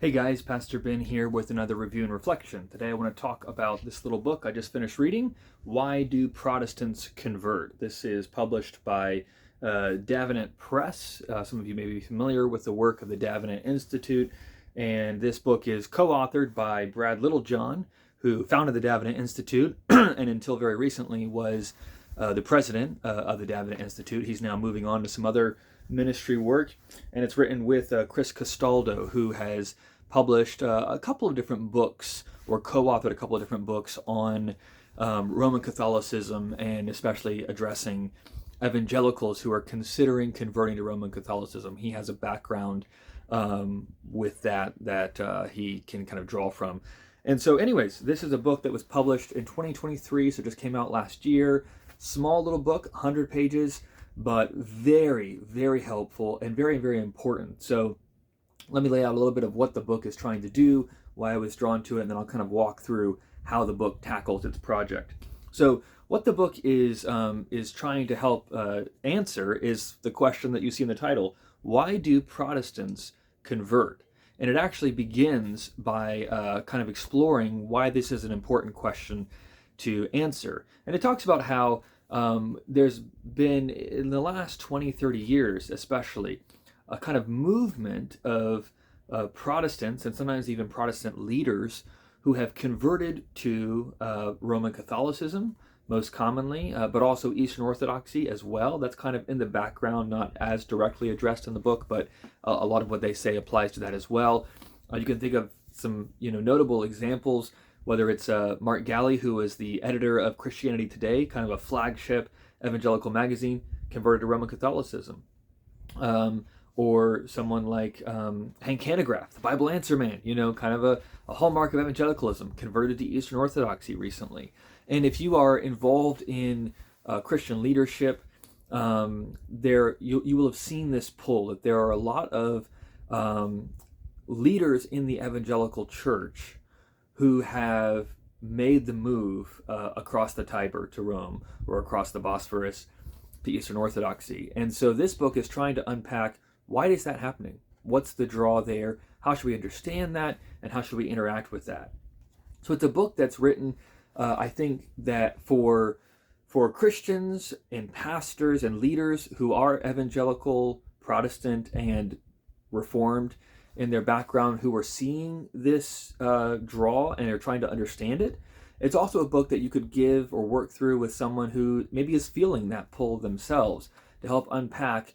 Hey guys, Pastor Ben here with another review and reflection. Today I want to talk about this little book I just finished reading, Why Do Protestants Convert? This is published by Davenant Press. Some of you may be familiar with the work of the Davenant Institute, and this book is co-authored by Brad Littlejohn, who founded the Davenant Institute and until very recently was the president of the Davenant Institute. He's now moving on to some other ministry work, and it's written with Chris Castaldo, who has published a couple of different books or co-authored a couple of different books on Roman Catholicism, and especially addressing evangelicals who are considering converting to Roman Catholicism. He has a background with that he can kind of draw from. And so anyways, this is a book that was published in 2023, so it just came out last year. Small little book, 100 pages, but very, very helpful and very, very important. So let me lay out a little bit of what the book is trying to do, why I was drawn to it, and then I'll kind of walk through how the book tackles its project. So what the book is trying to help answer is the question that you see in the title: why do Protestants convert? And it actually begins by kind of exploring why this is an important question to answer. And it talks about how there's been, in the last 20, 30 years especially, a kind of movement of Protestants and sometimes even Protestant leaders who have converted to Roman Catholicism, most commonly, but also Eastern Orthodoxy as well. That's kind of in the background, not as directly addressed in the book, but a lot of what they say applies to that as well. You can think of some notable examples, whether it's Mark Galli, who is the editor of Christianity Today, kind of a flagship evangelical magazine, converted to Roman Catholicism. Or someone like Hank Hanegraaff, the Bible Answer Man, kind of a hallmark of evangelicalism, converted to Eastern Orthodoxy recently. And if you are involved in Christian leadership, you will have seen this pull, that there are a lot of leaders in the evangelical church who have made the move across the Tiber to Rome, or across the Bosphorus to Eastern Orthodoxy. And so this book is trying to unpack, why is that happening? What's the draw there? How should we understand that? And how should we interact with that? So it's a book that's written, I think, that for Christians and pastors and leaders who are evangelical, Protestant, and Reformed in their background, who are seeing this draw and are trying to understand it. It's also a book that you could give or work through with someone who maybe is feeling that pull themselves, to help unpack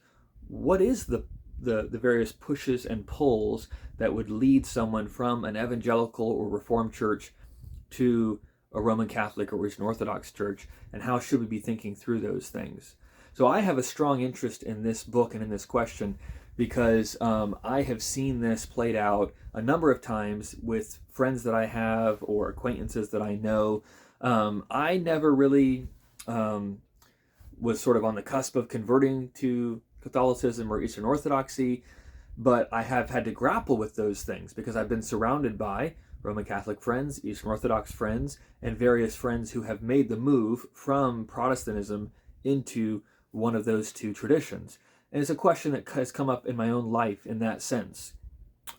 what is the various pushes and pulls that would lead someone from an evangelical or Reformed church to a Roman Catholic or Eastern Orthodox church, and how should we be thinking through those things. So I have a strong interest in this book and in this question because I have seen this played out a number of times with friends that I have or acquaintances that I know. I never really was sort of on the cusp of converting to Catholicism or Eastern Orthodoxy, but I have had to grapple with those things because I've been surrounded by Roman Catholic friends, Eastern Orthodox friends, and various friends who have made the move from Protestantism into one of those two traditions. And it's a question that has come up in my own life in that sense.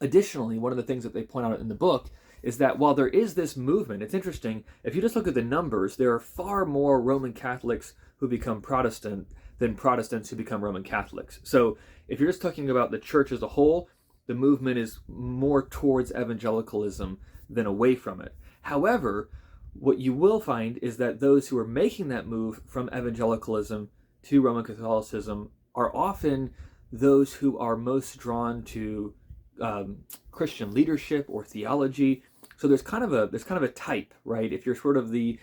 Additionally, one of the things that they point out in the book is that while there is this movement, it's interesting, if you just look at the numbers, there are far more Roman Catholics who become Protestant than Protestants who become Roman Catholics. So if you're just talking about the church as a whole, the movement is more towards evangelicalism than away from it. However, what you will find is that those who are making that move from evangelicalism to Roman Catholicism are often those who are most drawn to Christian leadership or theology. So there's kind of a type, right? If you're sort of the,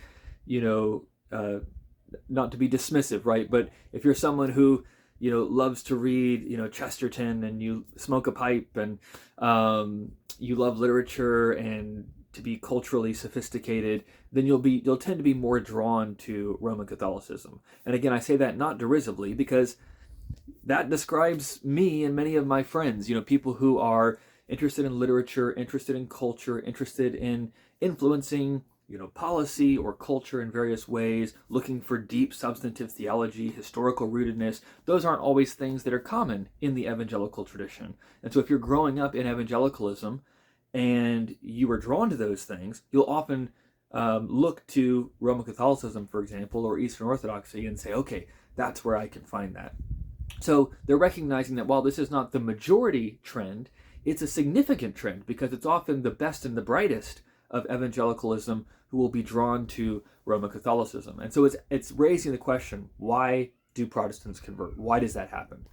not to be dismissive, right? But if you're someone who, loves to read, Chesterton, and you smoke a pipe, and you love literature and to be culturally sophisticated, then you'll tend to be more drawn to Roman Catholicism. And again, I say that not derisively, because that describes me and many of my friends, people who are interested in literature, interested in culture, interested in influencing, policy or culture in various ways, looking for deep substantive theology, historical rootedness. Those aren't always things that are common in the evangelical tradition. And so if you're growing up in evangelicalism and you are drawn to those things, you'll often look to Roman Catholicism, for example, or Eastern Orthodoxy and say, okay, that's where I can find that. So they're recognizing that while this is not the majority trend, it's a significant trend because it's often the best and the brightest of evangelicalism who will be drawn to Roman Catholicism. And so it's raising the question, why do Protestants convert? Why does that happen?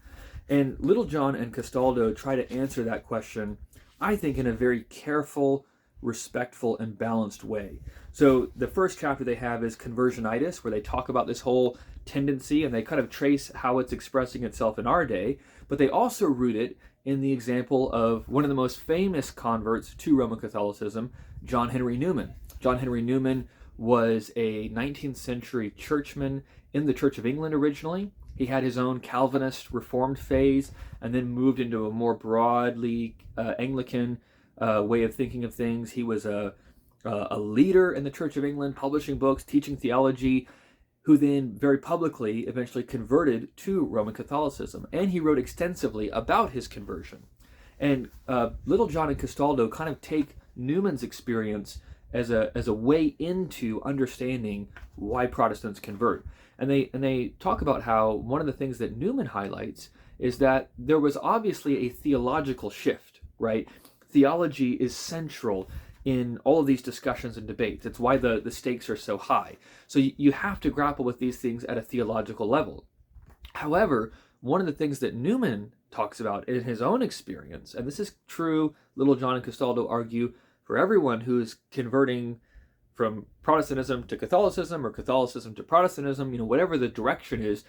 And Littlejohn and Castaldo try to answer that question, I think, in a very careful, respectful, and balanced way. So the first chapter they have is Conversionitis, where they talk about this whole tendency and they kind of trace how it's expressing itself in our day, but they also root it in the example of one of the most famous converts to Roman Catholicism, John Henry Newman. John Henry Newman was a 19th century churchman in the Church of England originally. He had his own Calvinist Reformed phase and then moved into a more broadly Anglican way of thinking of things. He was a leader in the Church of England, publishing books, teaching theology, who then very publicly eventually converted to Roman Catholicism. And he wrote extensively about his conversion. And Littlejohn and Castaldo kind of take Newman's experience as a way into understanding why Protestants convert. And they talk about how one of the things that Newman highlights is that there was obviously a theological shift, right? Theology is central in all of these discussions and debates. It's why the stakes are so high. So you have to grapple with these things at a theological level. However, one of the things that Newman talks about in his own experience, and this is true, Littlejohn and Castaldo argue, for everyone who is converting from Protestantism to Catholicism or Catholicism to Protestantism, whatever the direction is,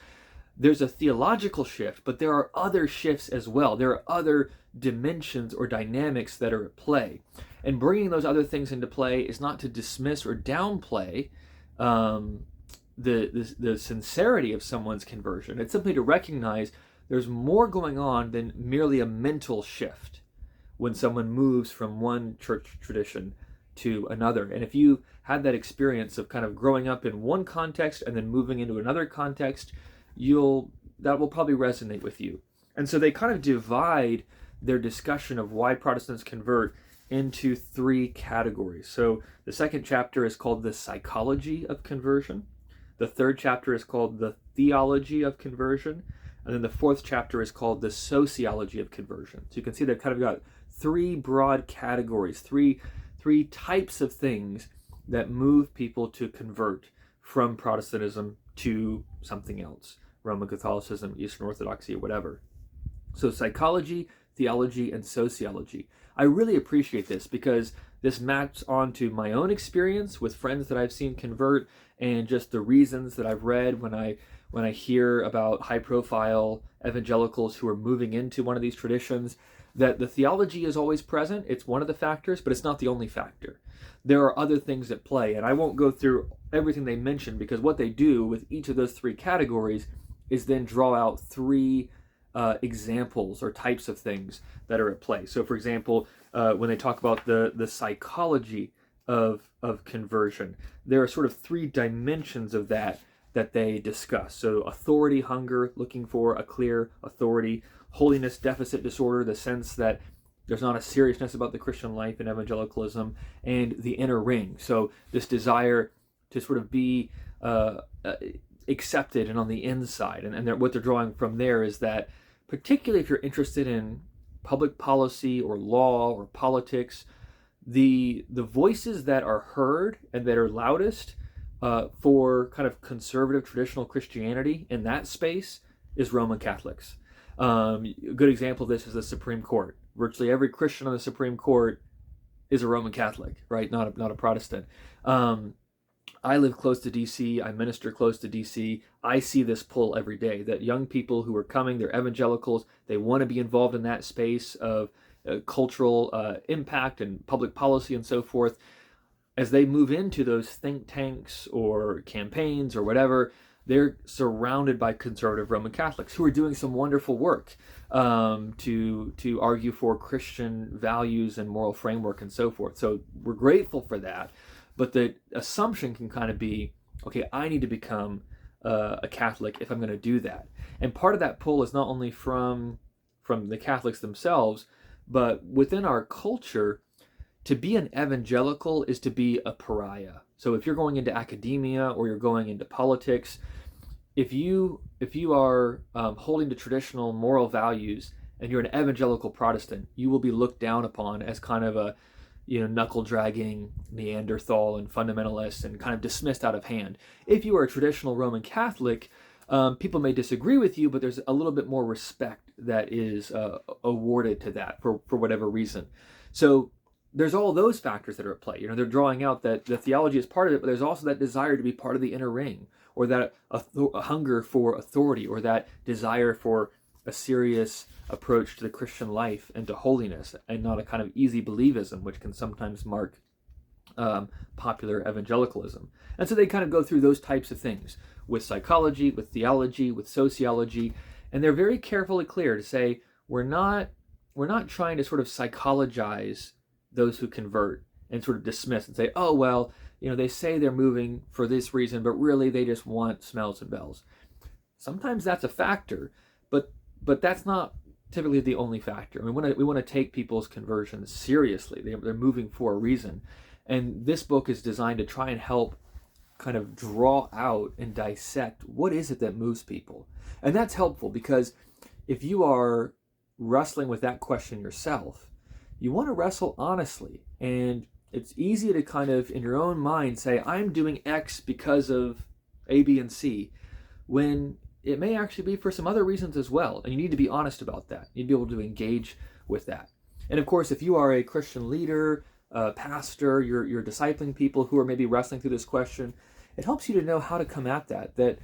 there's a theological shift, but there are other shifts as well. There are other dimensions or dynamics that are at play. And bringing those other things into play is not to dismiss or downplay the sincerity of someone's conversion. It's simply to recognize there's more going on than merely a mental shift when someone moves from one church tradition to another. And if you had that experience of kind of growing up in one context and then moving into another context, that will probably resonate with you. And so they kind of divide their discussion of why Protestants convert into three categories. So the second chapter is called the psychology of conversion. The third chapter is called the theology of conversion. And then the fourth chapter is called the sociology of conversion. So you can see they've kind of got three broad categories, three types of things that move people to convert from Protestantism to something else, Roman Catholicism, Eastern Orthodoxy, or whatever. So psychology, theology, and sociology. I really appreciate this because this maps onto my own experience with friends that I've seen convert and just the reasons that I've read when I hear about high-profile evangelicals who are moving into one of these traditions, that the theology is always present. It's one of the factors, but it's not the only factor. There are other things at play, and I won't go through everything they mention because what they do with each of those three categories is then draw out three examples or types of things that are at play. So, for example, when they talk about the psychology of conversion, there are sort of three dimensions of that they discuss. So authority hunger, looking for a clear authority; holiness deficit disorder, the sense that there's not a seriousness about the Christian life in evangelicalism; and the inner ring. So this desire to sort of be accepted and on the inside. And what they're drawing from there is that, particularly if you're interested in public policy or law or politics, the voices that are heard and that are loudest for kind of conservative traditional Christianity in that space is Roman Catholics. A good example of this is the Supreme Court. Virtually every Christian on the Supreme Court is a Roman Catholic, right? Not a Protestant. I live close to DC. I minister close to DC. I see this pull every day that young people who are coming, they're evangelicals, they want to be involved in that space of cultural impact and public policy and so forth. As they move into those think tanks or campaigns or whatever, they're surrounded by conservative Roman Catholics who are doing some wonderful work to argue for Christian values and moral framework and so forth. So we're grateful for that. But the assumption can kind of be, okay, I need to become a Catholic if I'm going to do that. And part of that pull is not only from the Catholics themselves, but within our culture, to be an evangelical is to be a pariah. So if you're going into academia or you're going into politics, if you are holding to traditional moral values and you're an evangelical Protestant, you will be looked down upon as kind of a knuckle dragging Neanderthal and fundamentalist and kind of dismissed out of hand. If you are a traditional Roman Catholic, people may disagree with you, but there's a little bit more respect that is awarded to that for whatever reason. So there's all those factors that are at play. They're drawing out that the theology is part of it, but there's also that desire to be part of the inner ring, or that a hunger for authority, or that desire for a serious approach to the Christian life and to holiness, and not a kind of easy believism, which can sometimes mark popular evangelicalism. And so they kind of go through those types of things with psychology, with theology, with sociology, and they're very carefully clear to say we're not trying to sort of psychologize those who convert and sort of dismiss and say, oh, well, they say they're moving for this reason, but really they just want smells and bells. Sometimes that's a factor, but that's not typically the only factor. I mean, we want to take people's conversions seriously. They're moving for a reason. And this book is designed to try and help kind of draw out and dissect what is it that moves people. And that's helpful because if you are wrestling with that question yourself, you want to wrestle honestly. And it's easy to kind of, in your own mind, say, I'm doing X because of A, B, and C, when it may actually be for some other reasons as well. And you need to be honest about that. You need to be able to engage with that. And of course, if you are a Christian leader, pastor, you're discipling people who are maybe wrestling through this question, it helps you to know how to come at that. That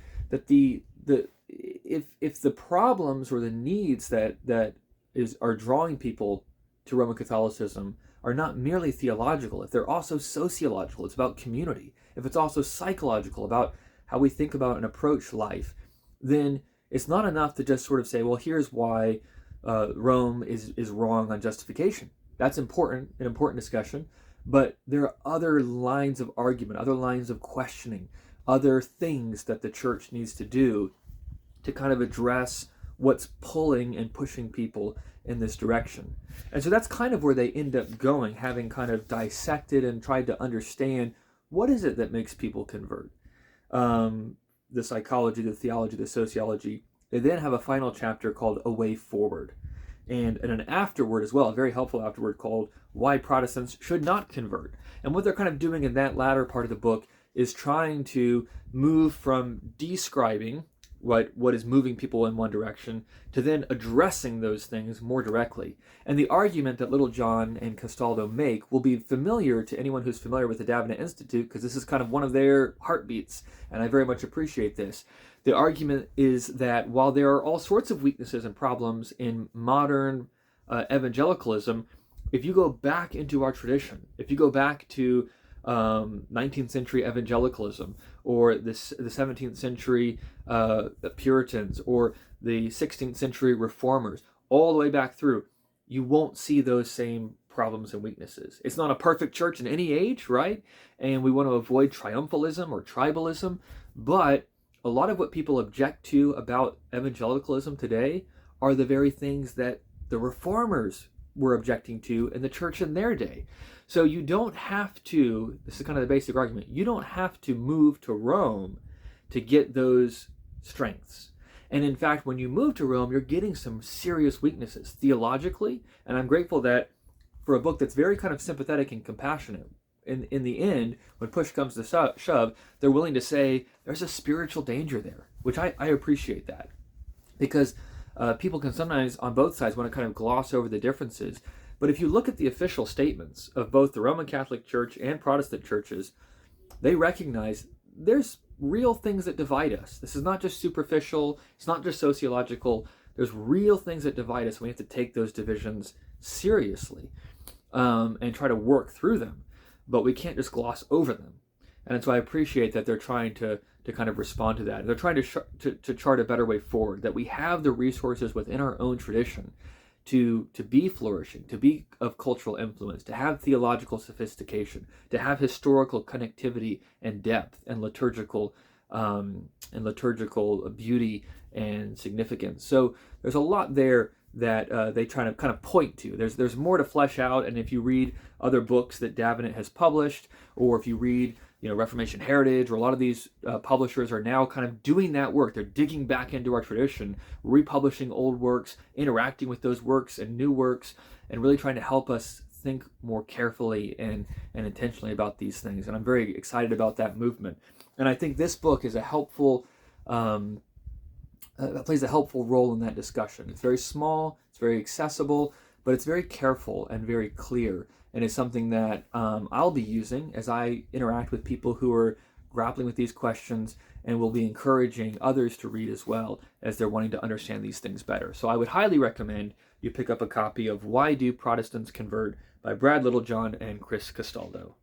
if the problems or the needs that are drawing people to Roman Catholicism are not merely theological, if they're also sociological, it's about community, if it's also psychological, about how we think about and approach life, then it's not enough to just sort of say, well, here's why Rome is wrong on justification. That's important, an important discussion, but there are other lines of argument, other lines of questioning, other things that the church needs to do to kind of address what's pulling and pushing people in this direction. And so that's kind of where they end up going, having kind of dissected and tried to understand what is it that makes people convert. The psychology, the theology, the sociology. They then have a final chapter called A Way Forward. And an afterword as well, a very helpful afterword called Why Protestants Should Not Convert. And what they're kind of doing in that latter part of the book is trying to move from describing what is moving people in one direction to then addressing those things more directly. And the argument that Littlejohn and Castaldo make will be familiar to anyone who's familiar with the Davenant Institute, because this is kind of one of their heartbeats, and I very much appreciate this. The argument is that while there are all sorts of weaknesses and problems in modern evangelicalism, if you go back into our tradition, if you go back to 19th century evangelicalism, or the 17th century Puritans, or the 16th century reformers, all the way back through, you won't see those same problems and weaknesses. It's not a perfect church in any age, right? And we want to avoid triumphalism or tribalism, but a lot of what people object to about evangelicalism today are the very things that the reformers were objecting to in the church in their day. So you don't have to, this is kind of the basic argument, you don't have to move to Rome to get those strengths. And in fact, when you move to Rome, you're getting some serious weaknesses theologically. And I'm grateful that for a book that's very kind of sympathetic and compassionate, in the end, when push comes to shove, they're willing to say there's a spiritual danger there, which I appreciate that. Because people can sometimes, on both sides, want to kind of gloss over the differences. But if you look at the official statements of both the Roman Catholic Church and Protestant churches, they recognize there's real things that divide us. This is not just superficial, it's not just sociological. There's real things that divide us, and we have to take those divisions seriously and try to work through them. But we can't just gloss over them. And so I appreciate that they're trying to kind of respond to that. They're trying to chart a better way forward, that we have the resources within our own tradition to be flourishing, to be of cultural influence, to have theological sophistication, to have historical connectivity and depth and liturgical beauty and significance. So there's a lot there that they try to kind of point to. There's more to flesh out, and if you read other books that Davenant has published, or if you read Reformation Heritage, or a lot of these publishers are now kind of doing that work. They're digging back into our tradition, republishing old works, interacting with those works and new works, and really trying to help us think more carefully and intentionally about these things. And I'm very excited about that movement. And I think this book is a helpful plays a helpful role in that discussion. It's very small, it's very accessible, but it's very careful and very clear. And it's something that I'll be using as I interact with people who are grappling with these questions, and will be encouraging others to read as well as they're wanting to understand these things better. So I would highly recommend you pick up a copy of Why Do Protestants Convert by Brad Littlejohn and Chris Castaldo.